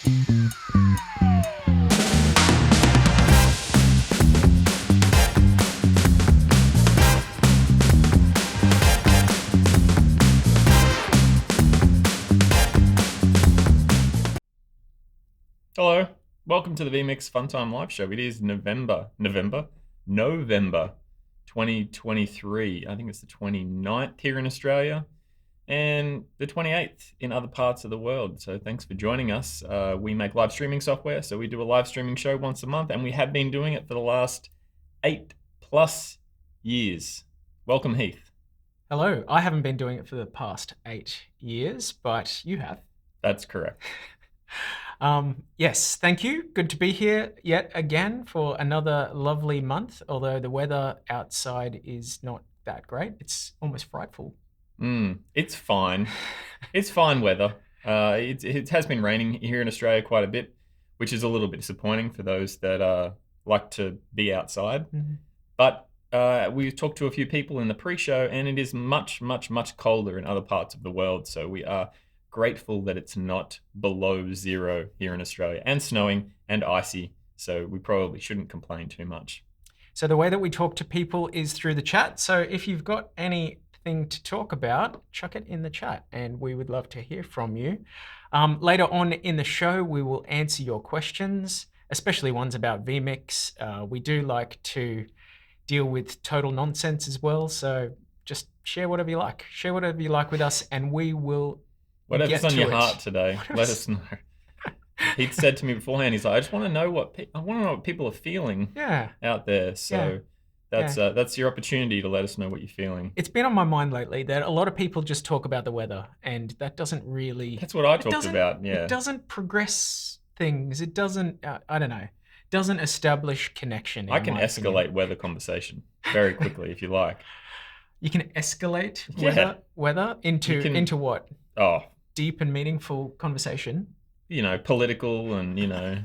Hello, welcome to the vMix Funtime Live Show. It is November 2023. I think it's the 29th here in Australia and the 28th in other parts of the world. So thanks for joining us. We make live streaming software, so we do a live streaming show once a month, and we have been doing it for the last 8+ years. Welcome, Heath. Hello. I haven't been doing it for the past 8 years, but you have. That's correct. Yes, thank you. Good to be here yet again for another lovely month, although the weather outside is not that great. It's almost frightful. It's fine. It's fine weather. It has been raining here in Australia quite a bit, which is a little bit disappointing for those that like to be outside. Mm-hmm. But we talked to a few people in the pre-show, and it is much, much, much colder in other parts of the world. So we are grateful that it's not below zero here in Australia, and snowing and icy. So we probably shouldn't complain too much. So the way that we talk to people is through the chat. So if you've got anything to talk about, chuck it in the chat and we would love to hear from you. Later on in the show, we will answer your questions, especially ones about vMix. We do like to deal with total nonsense as well. So just share whatever you like. Share whatever you like with us and we will Whatever's on your heart today, let us know. He said to me beforehand, he's like, I just want to know what people are feeling out there. So that's your opportunity to let us know what you're feeling. It's been on my mind lately that a lot of people just talk about the weather, and that doesn't really... That's what I talked about, yeah. It doesn't progress things. It doesn't, I don't know, doesn't establish connection. I can escalate weather conversation very quickly if you like. You can escalate weather into what? Oh, deep and meaningful conversation. You know, political and, you know,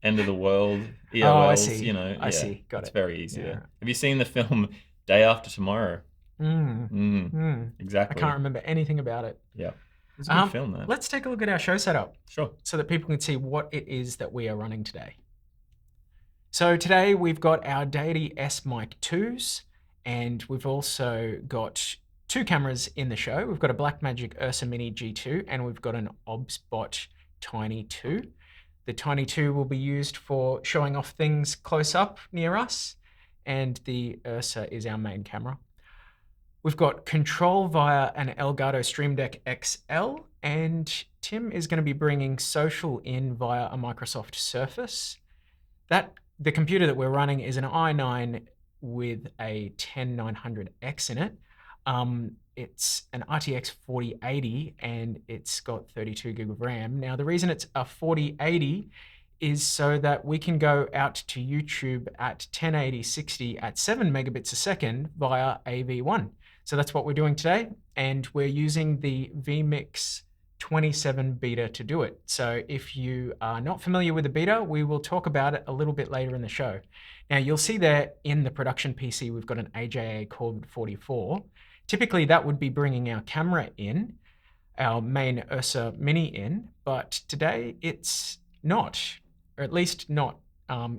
end of the world, EOLs, I see. You know. I see. Got it. It's very easy. Yeah. Have you seen the film Day After Tomorrow? Exactly. I can't remember anything about it. Yeah. It's a good film, though. Let's take a look at our show setup. Sure. So that people can see what it is that we are running today. So today we've got our Deity S Mic 2s, and we've also got 2 cameras in the show. We've got a Blackmagic Ursa Mini G2 and we've got an OBSBot Tiny 2. The Tiny 2 will be used for showing off things close up near us, and the Ursa is our main camera. We've got control via an Elgato Stream Deck XL, and Tim is going to be bringing social in via a Microsoft Surface. The computer that we're running is an i9 with a 10900X in it. It's an RTX 4080 and it's got 32 gig of RAM. Now, the reason it's a 4080 is so that we can go out to YouTube at 1080/60 at 7 megabits a second via AV1. So that's what we're doing today. And we're using the vMix 27 beta to do it. So if you are not familiar with the beta, we will talk about it a little bit later in the show. Now, you'll see there in the production PC, we've got an AJA Corvid 44. Typically, that would be bringing our camera in, our main Ursa Mini in, but today it's not, or at least not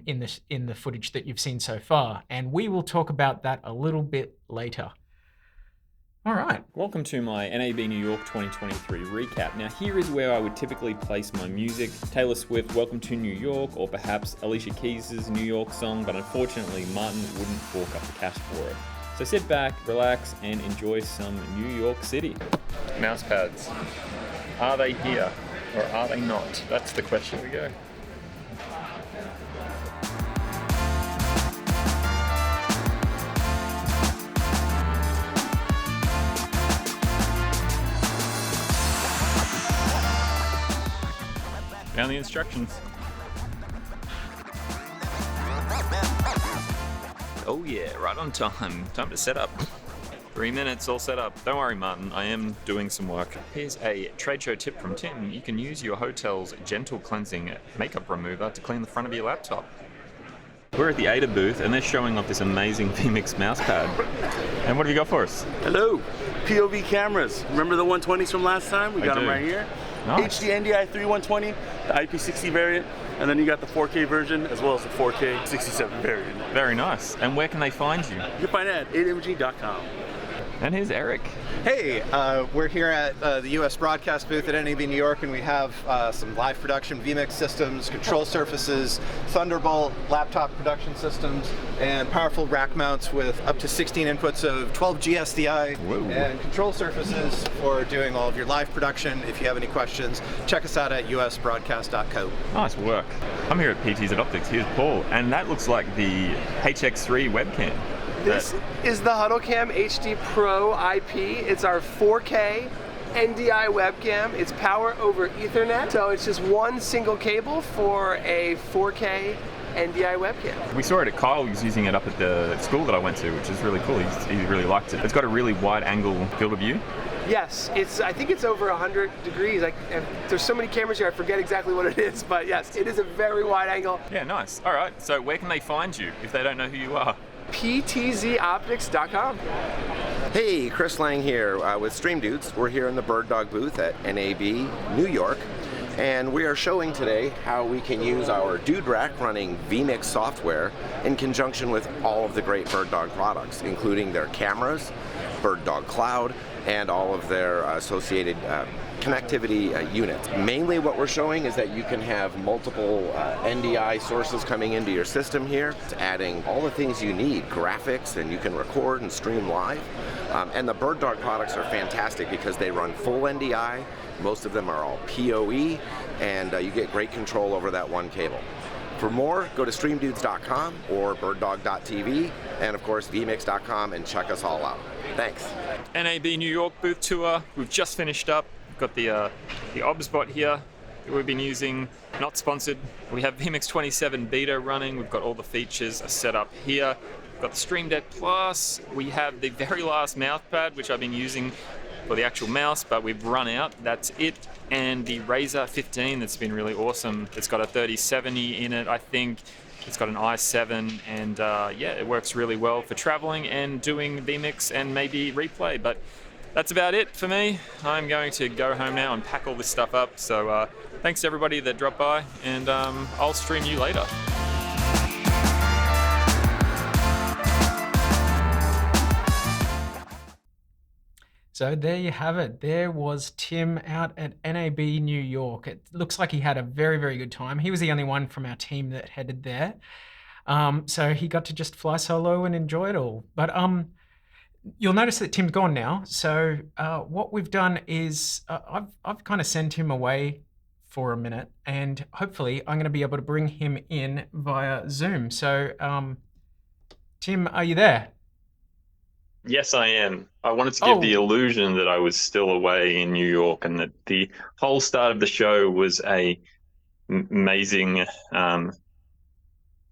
in the footage that you've seen so far. And we will talk about that a little bit later. All right. Welcome to my NAB New York 2023 recap. Now, here is where I would typically place my music. Taylor Swift, Welcome to New York, or perhaps Alicia Keys' New York song, but unfortunately, Martin wouldn't fork up the cash for it. So sit back, relax, and enjoy some New York City. Mouse pads. Are they here, or are they not? That's the question. Here we go. Down the instructions. Oh yeah, right on time. Time to set up. 3 minutes, all set up. Don't worry, Martin, I am doing some work. Here's a trade show tip from Tim. You can use your hotel's gentle cleansing makeup remover to clean the front of your laptop. We're at the Ada booth and they're showing off this amazing vMix mousepad. And what have you got for us? Hello, POV cameras. Remember the 120s from last time? We got them right here. Nice. HD NDI 3120, the IP60 variant, and then you got the 4K version as well as the 4K 67 variant. Very nice. And where can they find you? You can find it at 8mg.com. And here's Eric. Hey, we're here at the US broadcast booth at NAB New York, and we have some live production vMix systems, control surfaces, Thunderbolt laptop production systems, and powerful rack mounts with up to 16 inputs of 12 GSDI. Whoa. And control surfaces for doing all of your live production. If you have any questions, check us out at usbroadcast.co. Nice work. I'm here at PTZ Optics. Here's Paul, and that looks like the HX3 webcam. This is the HuddleCam HD Pro IP. It's our 4K NDI webcam. It's power over Ethernet, so it's just one single cable for a 4K NDI webcam. We saw it at Kyle. He was using it up at the school that I went to, which is really cool. He really liked it. It's got a really wide angle field of view. Yes, I think it's over 100 degrees. There's so many cameras here, I forget exactly what it is, but yes, it is a very wide angle. Yeah, nice. All right, so where can they find you if they don't know who you are? PTZoptics.com. Hey, Chris Lang here with Stream Dudes. We're here in the Bird Dog booth at NAB New York, and we are showing today how we can use our Dude Rack running vMix software in conjunction with all of the great Bird Dog products, including their cameras, Bird Dog Cloud, and all of their associated connectivity units. Mainly what we're showing is that you can have multiple NDI sources coming into your system here. It's adding all the things you need, graphics, and you can record and stream live. And the Bird Dog products are fantastic because they run full NDI. Most of them are all PoE, and you get great control over that one cable. For more, go to streamdudes.com or birddog.tv, and of course vmix.com, and check us all out. Thanks. NAB New York booth tour. We've just finished up. We've got the OBSbot here that we've been using, not sponsored. We have vMix 27 beta running. We've got all the features set up here. We've got the Stream Deck Plus. We have the very last mousepad, which I've been using for the actual mouse, but we've run out. That's it. And the Razer 15 that's been really awesome. It's got a 3070 in it, I think. It's got an i7, and yeah, it works really well for traveling and doing vMix and maybe replay. But that's about it for me. I'm going to go home now and pack all this stuff up. So thanks to everybody that dropped by, and I'll stream you later. So there you have it. There was Tim out at NAB New York. It looks like he had a very, very good time. He was the only one from our team that headed there. So he got to just fly solo and enjoy it all. But you'll notice that Tim's gone now. So what we've done is I've kind of sent him away for a minute, and hopefully I'm going to be able to bring him in via Zoom. So Tim, are you there? Yes, I am. I wanted to give the illusion that I was still away in New York, and that the whole start of the show was a amazing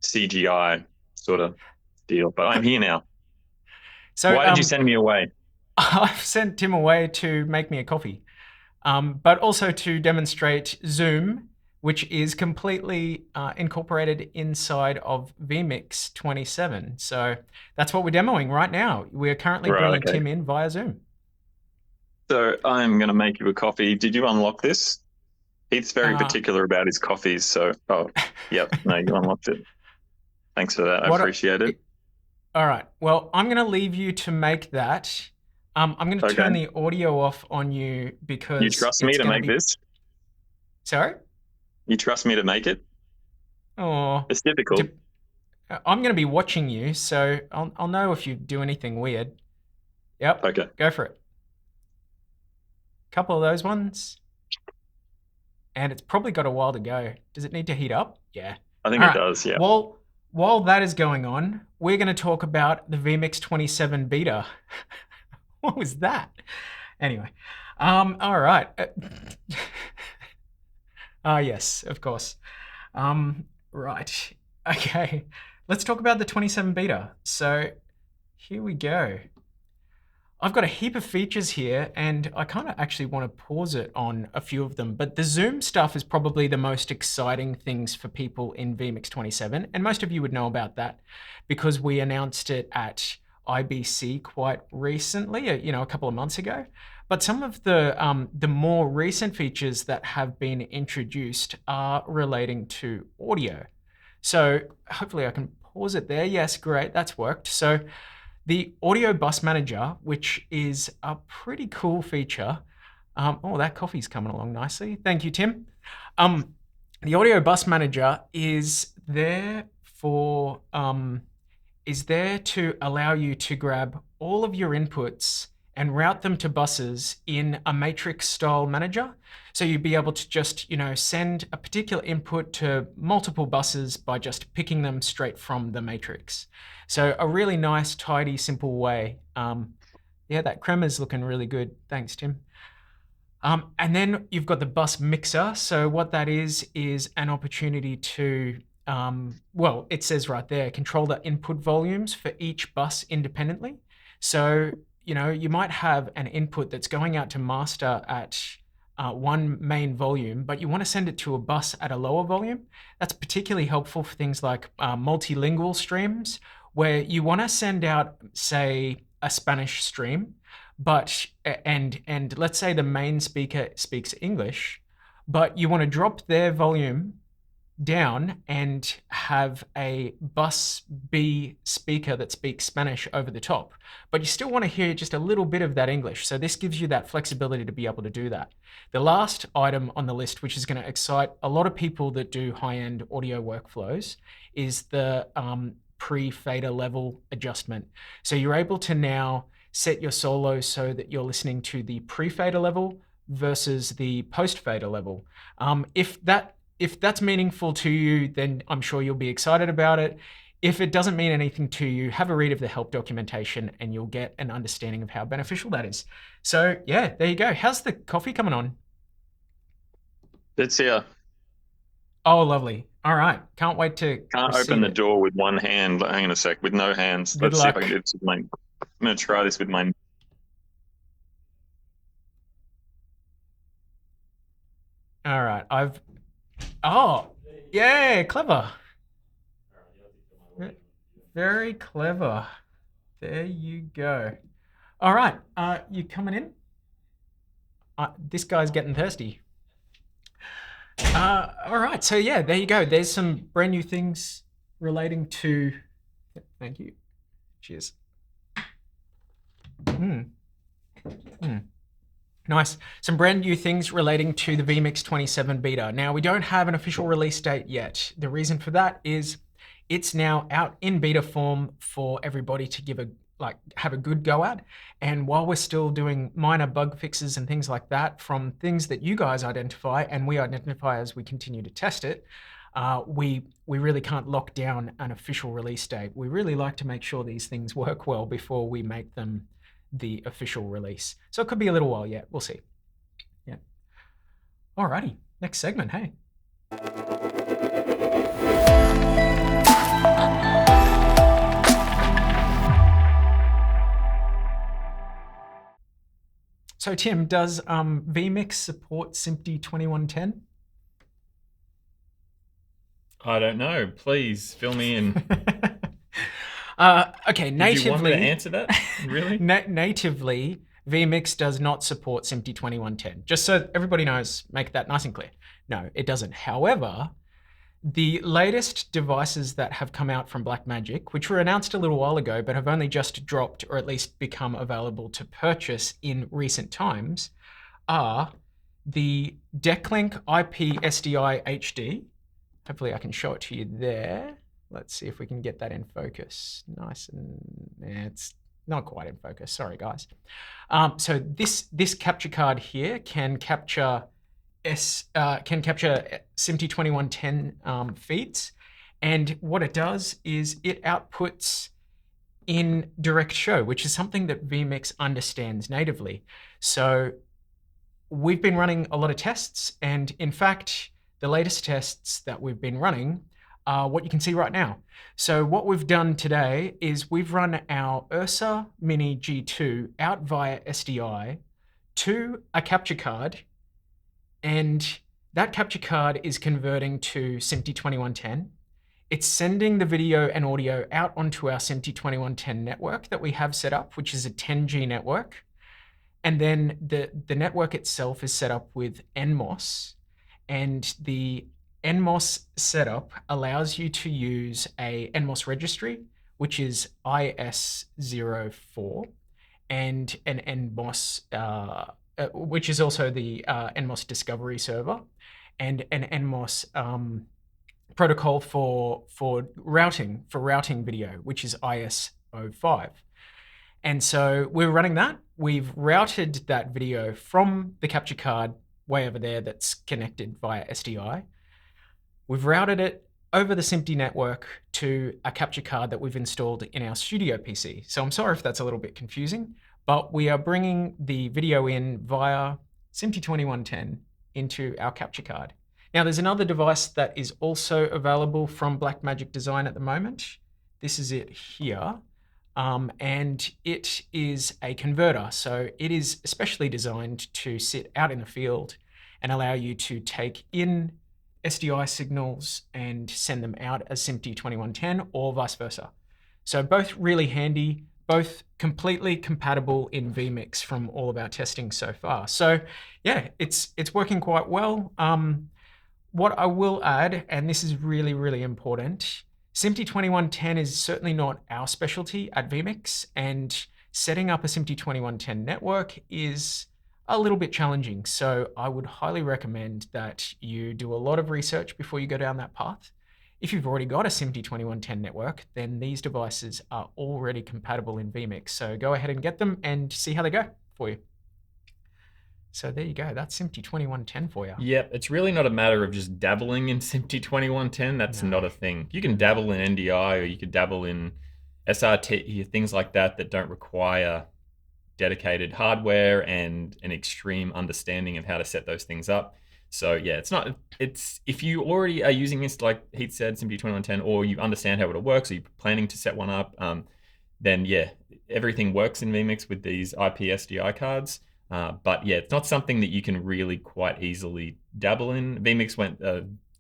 CGI sort of deal. But I'm here now. So why did you send me away? I've sent Tim away to make me a coffee, but also to demonstrate Zoom, which is completely incorporated inside of vMix 27. So that's what we're demoing right now. We're currently bringing Tim in via Zoom. So I'm going to make you a coffee. Did you unlock this? He's very particular about his coffees. So, yep, no, you unlocked it. Thanks for that. I appreciate it. All right. Well, I'm going to leave you to make that. I'm going to turn the audio off on you because... You trust me to make this? Sorry? You trust me to make it? Oh, it's difficult. I'm going to be watching you, so I'll know if you do anything weird. Yep. Okay. Go for it. Couple of those ones. And it's probably got a while to go. Does it need to heat up? Yeah. I think it does, yeah. While that is going on, we're going to talk about the vMix 27 beta. What was that? Anyway. All right. Yes, of course. Right. Okay. Let's talk about the 27 beta. So here we go. I've got a heap of features here, and I kind of actually want to pause it on a few of them, but the Zoom stuff is probably the most exciting things for people in vMix 27, and most of you would know about that because we announced it at IBC quite recently, a couple of months ago. But some of the more recent features that have been introduced are relating to audio. So hopefully I can pause it there. Yes, great, that's worked. So the Audio Bus Manager, which is a pretty cool feature. Oh, that coffee's coming along nicely. Thank you, Tim. The Audio Bus Manager is there for is there to allow you to grab all of your inputs and route them to buses in a matrix style manager. So you'd be able to just, send a particular input to multiple buses by just picking them straight from the matrix. So a really nice, tidy, simple way. Yeah, that crema's looking really good. Thanks, Tim. And then you've got the bus mixer. So what that is an opportunity to, well, it says right there, control the input volumes for each bus independently. So, you might have an input that's going out to master at one main volume, but you want to send it to a bus at a lower volume. That's particularly helpful for things like multilingual streams, where you want to send out, say, a Spanish stream, but and let's say the main speaker speaks English, but you want to drop their volume down and have a bus B speaker that speaks Spanish over the top, but you still want to hear just a little bit of that English. So this gives you that flexibility to be able to do that. The last item on the list, which is going to excite a lot of people that do high-end audio workflows, is the pre-fader level adjustment. So you're able to now set your solo so that you're listening to the pre-fader level versus the post-fader level. If that's meaningful to you, then I'm sure you'll be excited about it. If it doesn't mean anything to you, have a read of the help documentation and you'll get an understanding of how beneficial that is. So yeah, there you go. How's the coffee coming on? It's here. Oh, lovely. All right. Can't wait to Can't open the door with one hand. Hang on a sec. With no hands. Good Let's luck. see if I can do this with I'm going to try this with my... All right. Oh, yeah, clever. Very clever. There you go. All right. You coming in? This guy's getting thirsty. All right. So yeah, there you go. There's some brand new things relating to... Thank you. Cheers. Nice. Some brand new things relating to the vMix 27 beta. Now, we don't have an official release date yet. The reason for that is it's now out in beta form for everybody to have a good go at. And while we're still doing minor bug fixes and things like that from things that you guys identify and we identify as we continue to test it, we really can't lock down an official release date. We really like to make sure these things work well before we make them the official release. So it could be a little while yet. We'll see. Yeah. Alrighty. Next segment. Hey. So Tim, does vMix support SMPTE 2110? I don't know. Please fill me in. Okay, natively... Did you want me to answer that? Really? Natively, vMix does not support SMPTE 2110. Just so everybody knows, make that nice and clear. No, it doesn't. However, the latest devices that have come out from Blackmagic, which were announced a little while ago, but have only just dropped or at least become available to purchase in recent times, are the Decklink IP SDI HD. Hopefully I can show it to you there. Let's see if we can get that in focus. Nice and it's not quite in focus. Sorry, guys. So this capture card here can capture SMPTE 2110 feeds, and what it does is it outputs in direct show, which is something that vMix understands natively. So we've been running a lot of tests, and in fact, the latest tests that we've been running are what you can see right now. So what we've done today is we've run our Ursa Mini G2 out via SDI to a capture card, and that capture card is converting to SMPTE 2110. It's sending the video and audio out onto our SMPTE 2110 network that we have set up, which is a 10G network. And then the network itself is set up with NMOS, and the NMOS setup allows you to use a NMOS registry, which is IS04, and an NMOS, which is also the NMOS discovery server, and an NMOS protocol for routing video, which is IS05. And so we're running that. We've routed that video from the capture card way over there that's connected via SDI. We've routed it over the SMPTE network to a capture card that we've installed in our studio PC. So I'm sorry if that's a little bit confusing, but we are bringing the video in via SMPTE 2110 into our capture card. Now there's another device that is also available from Blackmagic Design at the moment. This is it here. And it is a converter. So it is especially designed to sit out in the field and allow you to take in SDI signals and send them out as SMPTE 2110 or vice versa. So both really handy, both completely compatible in vMix from all of our testing so far. So yeah, it's working quite well. What I will add, and this is really, really important, SMPTE 2110 is certainly not our specialty at vMix, and setting up a SMPTE 2110 network is a little bit challenging. So I would highly recommend that you do a lot of research before you go down that path. If you've already got a SMPTE 2110 network, then these devices are already compatible in vMix. So go ahead and get them and see how they go for you. So there you go. That's SMPTE 2110 for you. Yep, it's really not a matter of just dabbling in SMPTE 2110. That's not a thing. You can dabble in NDI, or you could dabble in SRT, things like that that don't require dedicated hardware and an extreme understanding of how to set those things up. So yeah, it's if you already are using this, like Heath said, SMPTE 2110, or you understand how it works, or you're planning to set one up, then yeah, everything works in vMix with these IP SDI cards. But yeah, it's not something that you can really quite easily dabble in.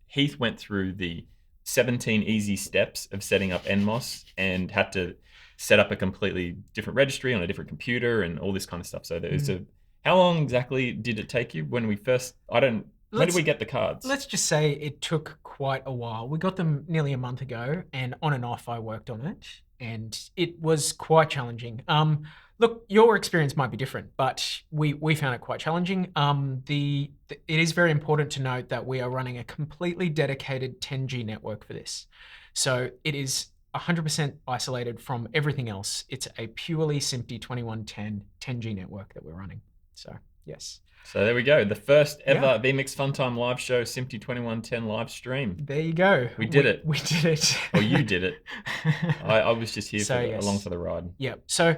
Heath went through the 17 easy steps of setting up NMOS and had to set up a completely different registry on a different computer and all this kind of stuff. So how long exactly did it take you when we first, when did we get the cards? Let's just say it took quite a while. We got them nearly a month ago, and on and off I worked on it, and it was quite challenging. Look, your experience might be different, but we found it quite challenging. It is very important to note that we are running a completely dedicated 10G network for this. So it is 100% isolated from everything else. It's a purely SMPTE 2110 10G network that we're running. So yes. So there we go. The first ever vMix Funtime live show, SMPTE 2110 live stream. There you go. We did it. We did it. Or you did it. I was just here along for the ride. Yep. So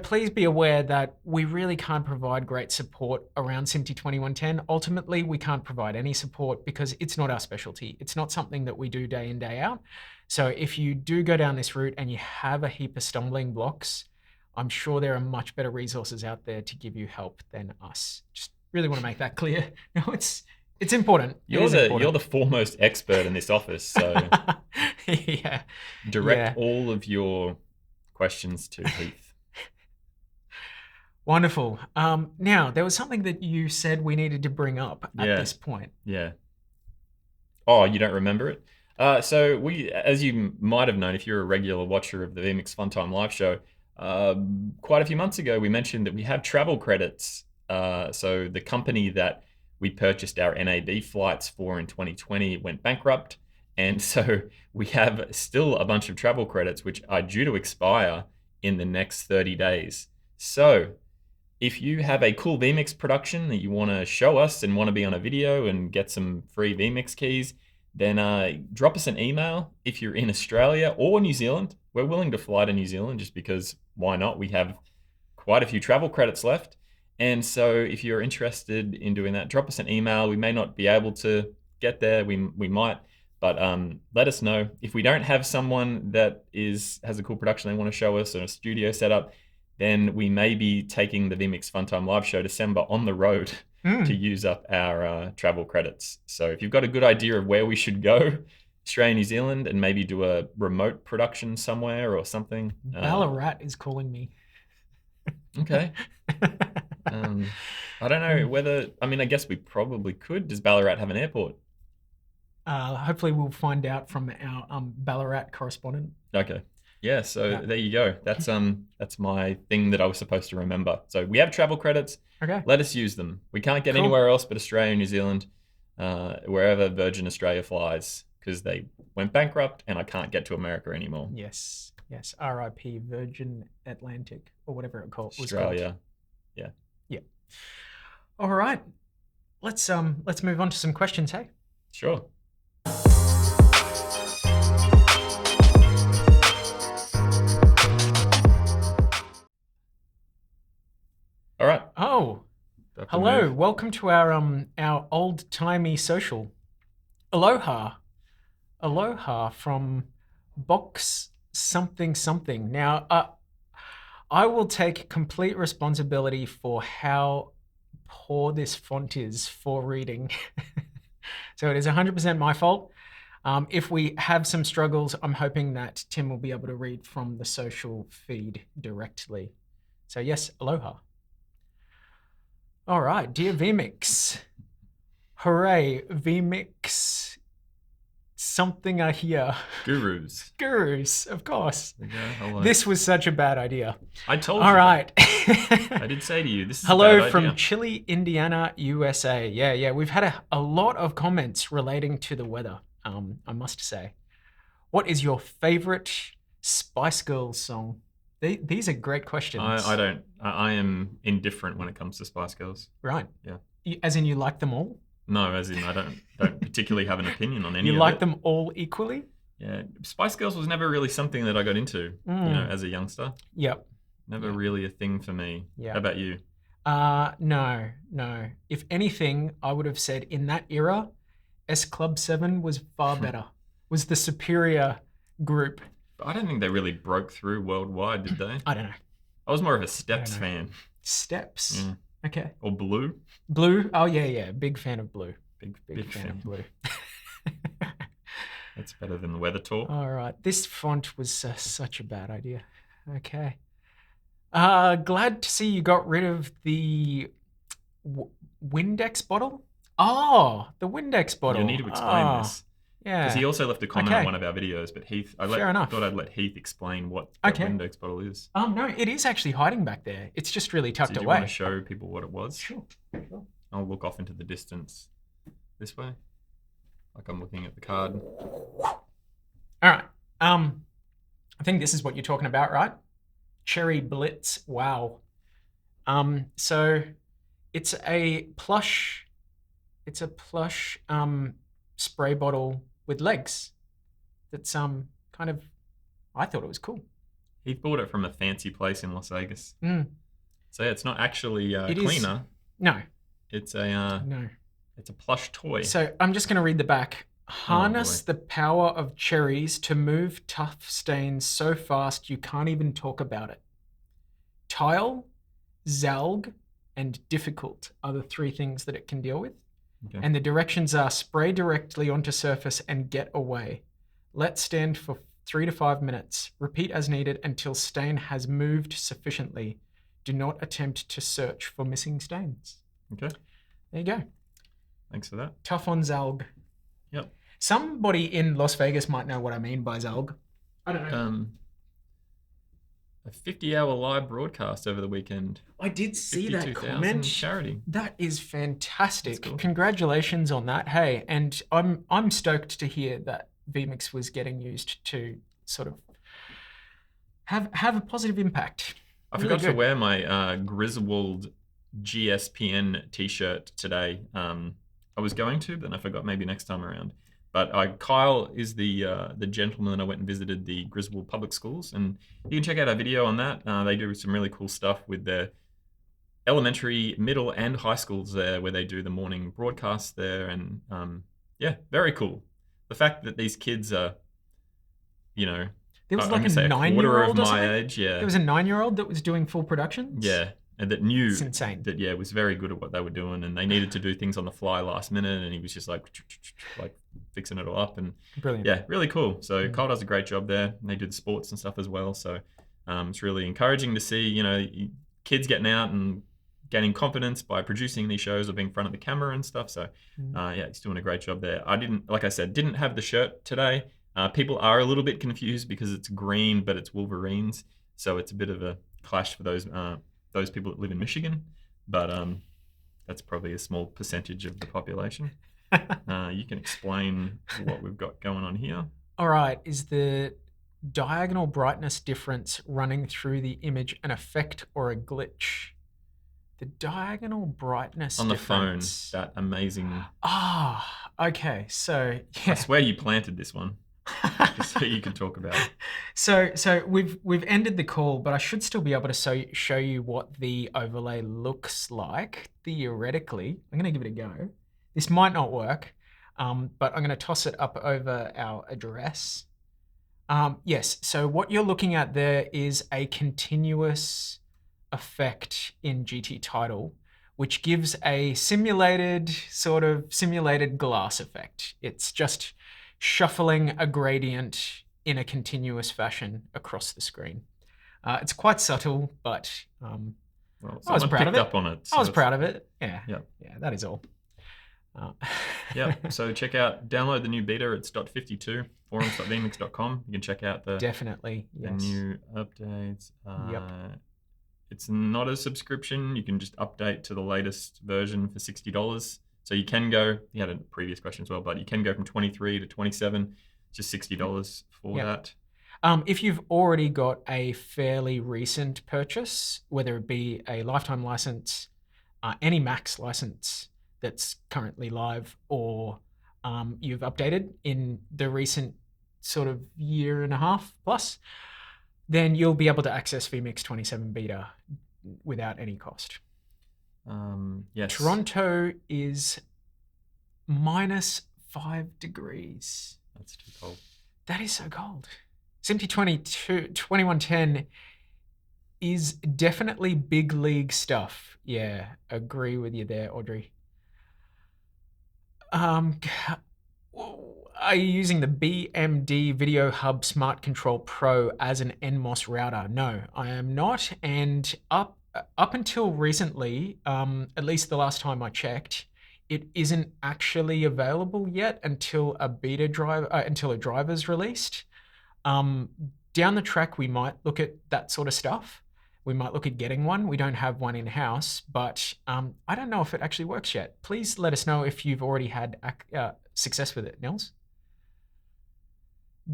please be aware that we really can't provide great support around SMPTE 2110. Ultimately, we can't provide any support because it's not our specialty. It's not something that we do day in, day out. So if you do go down this route and you have a heap of stumbling blocks, I'm sure there are much better resources out there to give you help than us. Just really want to make that clear. No, it's important. You're the foremost expert in this office, so direct all of your questions to Heath. Wonderful. Now, there was something that you said we needed to bring up at this point. Yeah. Oh, you don't remember it? So we, as you might have known if you're a regular watcher of the vMix Funtime live show, quite a few months ago we mentioned that we have travel credits. So the company that we purchased our NAB flights for in 2020 went bankrupt, and so we have still a bunch of travel credits which are due to expire in the next 30 days. So if you have a cool vMix production that you want to show us and want to be on a video and get some free vMix keys, then drop us an email if you're in Australia or New Zealand. We're willing to fly to New Zealand just because why not? We have quite a few travel credits left. And so if you're interested in doing that, drop us an email. We may not be able to get there. We might, but let us know. If we don't have someone that has a cool production they want to show us or a studio setup, then we may be taking the vMix Funtime live show December on the road to use up our travel credits. So if you've got a good idea of where we should go, Australia, New Zealand, and maybe do a remote production somewhere or something. Ballarat is calling me. Okay. I don't know whether. I mean, I guess we probably could. Does Ballarat have an airport? Hopefully, we'll find out from our Ballarat correspondent. Okay. Yeah. So there you go. That's my thing that I was supposed to remember. So we have travel credits. Okay. Let us use them. We can't get Cool. anywhere else but Australia, New Zealand, wherever Virgin Australia flies, because they went bankrupt and I can't get to America anymore. Yes. R.I.P. Virgin Atlantic or whatever it was called. Australia. Yeah. All right. Let's move on to some questions. Hey. Sure. All right. Oh, hello. Welcome to our old-timey social. Aloha from Box something. Now, I will take complete responsibility for how poor this font is for reading. So it is 100% my fault. If we have some struggles, I'm hoping that Tim will be able to read from the social feed directly. So yes, aloha. All right, dear vMix. Hooray, vMix. Something I hear. Gurus, of course. Hello. This was such a bad idea. I told you. All right. I did say to you, this is hello a bad from idea. Chile, Indiana, USA. Yeah. We've had a lot of comments relating to the weather, I must say. What is your favorite Spice Girls song? These are great questions. I am indifferent when it comes to Spice Girls. Right. Yeah. As in you like them all? No, as in I don't particularly have an opinion on any of it. You like them all equally? Yeah. Spice Girls was never really something that I got into, as a youngster. Yep. Never really a thing for me. Yeah. How about you? No. If anything, I would have said in that era, S Club 7 was far better. Was the superior group. I don't think they really broke through worldwide, did they? I don't know. I was more of a Steps fan. Steps? Yeah. Okay. Or Blue. Blue? Oh, yeah. Big fan of Blue. Big fan of Blue. That's better than the Weather Talk. All right. This font was such a bad idea. Okay. Glad to see you got rid of the Windex bottle. Oh, the Windex bottle. You need to explain this. Yeah. Because he also left a comment on one of our videos, but Heath, I thought I'd let Heath explain what that Windex bottle is. No, it is actually hiding back there. It's just really tucked away. Do you want to show people what it was? Sure. I'll look off into the distance this way, like I'm looking at the card. All right. I think this is what you're talking about, right? Cherry Blitz. Wow. So it's a plush spray bottle with legs. That's kind of, I thought it was cool. He bought it from a fancy place in Las Vegas. Mm. So yeah, it's not actually a cleaner. No. It's a It's a plush toy. So I'm just going to read the back. Harness the power of cherries to move tough stains so fast you can't even talk about it. Tile, Zalg, and difficult are the three things that it can deal with. Okay. And the directions are spray directly onto surface and get away. Let stand for 3 to 5 minutes. Repeat as needed until stain has moved sufficiently. Do not attempt to search for missing stains. Okay. There you go. Thanks for that. Tough on Zalg. Yep. Somebody in Las Vegas might know what I mean by Zalg. I don't know. A 50-hour live broadcast over the weekend. I did see that comment. Charity. That is fantastic. Cool. Congratulations on that. Hey, and I'm stoked to hear that vMix was getting used to sort of have a positive impact. I forgot to wear my Griswold GSPN t-shirt today. I was going to, but then I forgot, maybe next time around. But Kyle is the gentleman I went and visited the Griswold Public Schools, and you can check out our video on that. They do some really cool stuff with their elementary, middle, and high schools there, where they do the morning broadcasts there, and yeah, very cool. The fact that these kids are, there was like a 9-year-old or something? Age, yeah. There was a 9-year-old that was doing full productions? Yeah. And that knew it's insane. That was very good at what they were doing, and they needed to do things on the fly last minute, and he was just like fixing it all up, and brilliant. Yeah, really cool. So Kyle does a great job there, and they do the sports and stuff as well. So it's really encouraging to see kids getting out and gaining confidence by producing these shows or being in front of the camera and stuff. So yeah, he's doing a great job there. I didn't, like I said, didn't have the shirt today. People are a little bit confused because it's green, but it's Wolverines. So it's a bit of a clash for those people that live in Michigan. But that's probably a small percentage of the population. You can explain what we've got going on here. All right, is the diagonal brightness difference running through the image an effect or a glitch? The diagonal brightness on the difference. phone, that amazing. Okay, so yeah. I swear you planted this one, just so you can talk about it. So we've ended the call, but I should still be able to show you what the overlay looks like theoretically. I'm going to give it a go. This might not work, but I'm going to toss it up over our address. Yes, so what you're looking at there is a continuous effect in GT Title, which gives a simulated glass effect. It's just shuffling a gradient in a continuous fashion across the screen. It's quite subtle, but well, I was proud of it. Up on it, so I was proud of it. Yeah, yep. Yeah, that is all. Yeah, so download the new beta. It's .52, forums.vmix.com. You can check out the new updates. Yep. It's not a subscription. You can just update to the latest version for $60. So you can go, you had a previous question as well, but you can go from 23 to 27, just $60 for that. If you've already got a fairly recent purchase, whether it be a lifetime license, any Max license that's currently live, or you've updated in the recent sort of year and a half plus, then you'll be able to access vMix 27 beta without any cost. Yes. Toronto is -5 degrees. That's too cold. That is so cold. SMPTE 2110 is definitely big league stuff. Yeah, agree with you there, Audrey. Are you using the BMD Video Hub Smart Control Pro as an NMOS router? No, I am not. And up until recently, at least the last time I checked, it isn't actually available yet until a driver's released. Down the track, we might look at that sort of stuff. We might look at getting one. We don't have one in-house, but I don't know if it actually works yet. Please let us know if you've already had success with it, Nils.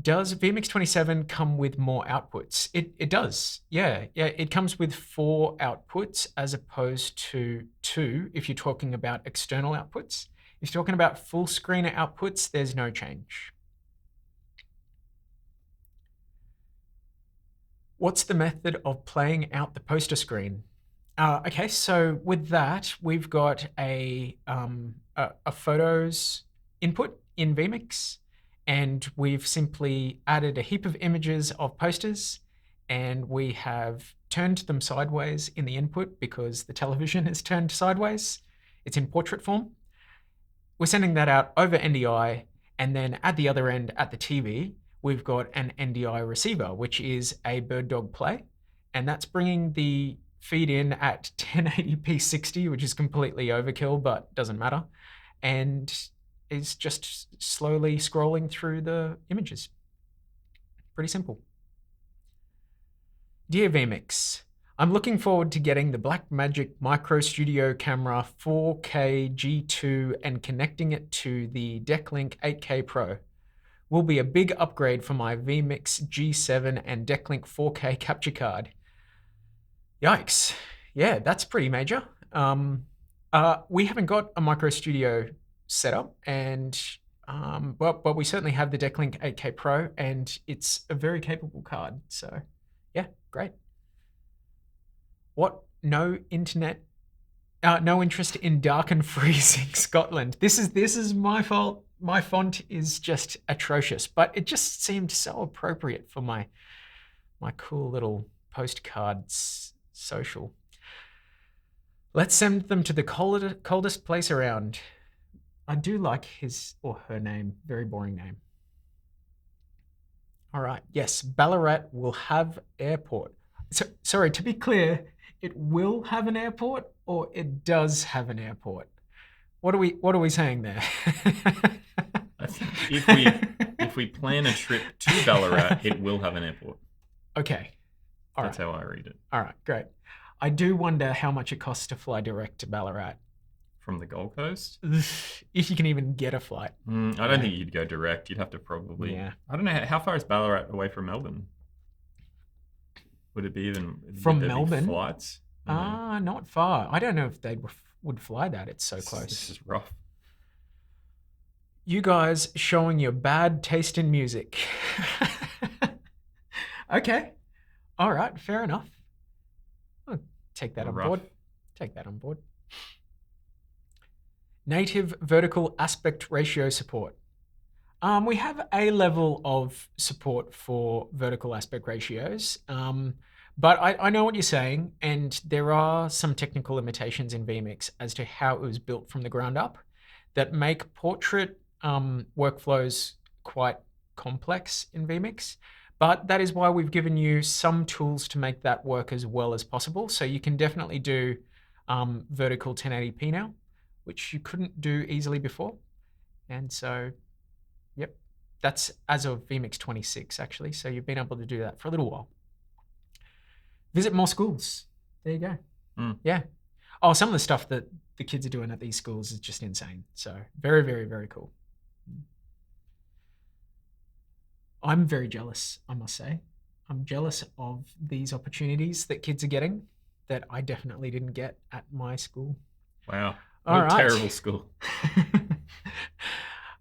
Does vMix 27 come with more outputs? It does. Yeah. It comes with 4 outputs as opposed to 2 if you're talking about external outputs. If you're talking about full screen outputs, there's no change. What's the method of playing out the poster screen? Okay, so with that, we've got a photos input in vMix, and we've simply added a heap of images of posters, and we have turned them sideways in the input because the television is turned sideways. It's in portrait form. We're sending that out over NDI, and then at the other end at the TV, we've got an NDI receiver, which is a bird dog play, and that's bringing the feed in at 1080p 60, which is completely overkill, but doesn't matter, and is just slowly scrolling through the images. Pretty simple. Dear vMix, I'm looking forward to getting the Blackmagic Micro Studio camera 4K G2 and connecting it to the Decklink 8K Pro. Will be a big upgrade for my vMix G7 and Decklink 4K capture card. Yikes. Yeah, that's pretty major. We haven't got a Micro Studio setup, and but we certainly have the Decklink 8K Pro, and it's a very capable card. So yeah, great. What? No internet? No interest in dark and freezing Scotland. This is my fault. My font is just atrocious, but it just seemed so appropriate for my cool little postcards social. Let's send them to the coldest place around. I do like his or her name. Very boring name. All right. Yes, Ballarat will have airport. So, sorry, to be clear, it will have an airport or it does have an airport? What are we saying there? I think if we plan a trip to Ballarat, it will have an airport. Okay. That's how I read it. All right, great. I do wonder how much it costs to fly direct to Ballarat. From the Gold Coast? If you can even get a flight. I don't think you'd go direct. You'd have to probably... Yeah. I don't know. How far is Ballarat away from Melbourne? Would it be even... From would there be Melbourne? flights? Not far. I don't know if they would fly that. It's so close. This is rough. You guys showing your bad taste in music. Okay. All right. Fair enough. I'll take that on board. Take that on board. Native vertical aspect ratio support. We have a level of support for vertical aspect ratios, but I know what you're saying, and there are some technical limitations in vMix as to how it was built from the ground up that make portrait workflows quite complex in vMix. But that is why we've given you some tools to make that work as well as possible. So you can definitely do vertical 1080p now, which you couldn't do easily before. And so, yep, that's as of vMix 26 actually. So you've been able to do that for a little while. Visit more schools. There you go. Yeah. Oh, some of the stuff that the kids are doing at these schools is just insane. So very, very, very cool. I'm very jealous, I must say. I'm jealous of these opportunities that kids are getting that I definitely didn't get at my school. Wow. All What a right. terrible school.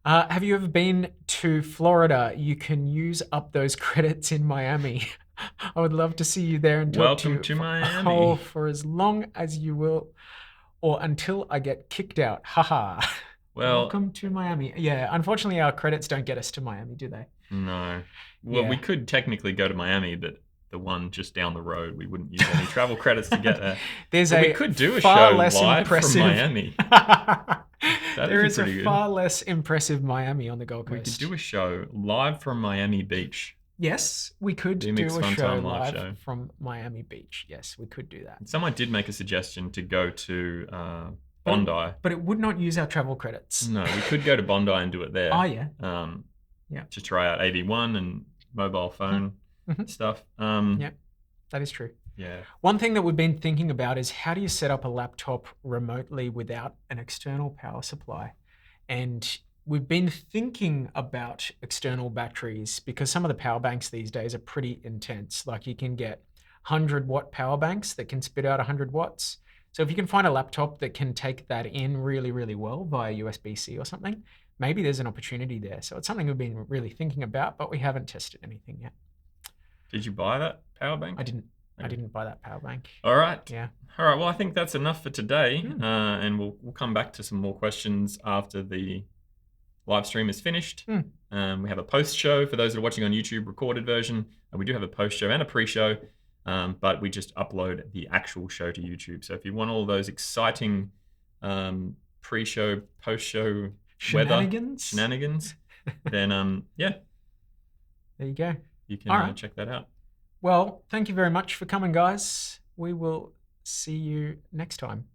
Have you ever been to Florida? You can use up those credits in Miami. I would love to see you there and talk Welcome to Miami. Oh, for as long as you will, or until I get kicked out. Haha. Well, welcome to Miami. Yeah, unfortunately, our credits don't get us to Miami, do they? No. Well, Yeah. we could technically go to Miami, but the one just down the road, we wouldn't use any travel credits to get there. There's But a we could do a far show less live impressive... from Miami. There be is a pretty good. far less impressive Miami on the Gold We Coast. could do a show live from Miami Beach. Yes, we could do vMix a Fun show Time live live show. from Miami Beach. Yes, we could do that. Someone did make a suggestion to go to Bondi. But it would not use our travel credits. No, we could go to Bondi and do it there. Oh, yeah. Yeah. To try out AV1 and mobile phone stuff. Yeah, that is true. Yeah. One thing that we've been thinking about is how do you set up a laptop remotely without an external power supply? And we've been thinking about external batteries because some of the power banks these days are pretty intense. Like you can get 100-watt power banks that can spit out 100 watts. So if you can find a laptop that can take that in really, really well via USB-C or something, maybe there's an opportunity there. So it's something we've been really thinking about, but we haven't tested anything yet. Did you buy that power bank? I didn't. I didn't buy that power bank. All right. Yeah. All right. Well, I think that's enough for today. And we'll come back to some more questions after the live stream is finished. We have a post show for those that are watching on YouTube, recorded version. And we do have a post show and a pre-show, but we just upload the actual show to YouTube. So if you want all those exciting pre-show, post-show shenanigans, then yeah. There you go. You can check that out. Well, thank you very much for coming, guys. We will see you next time.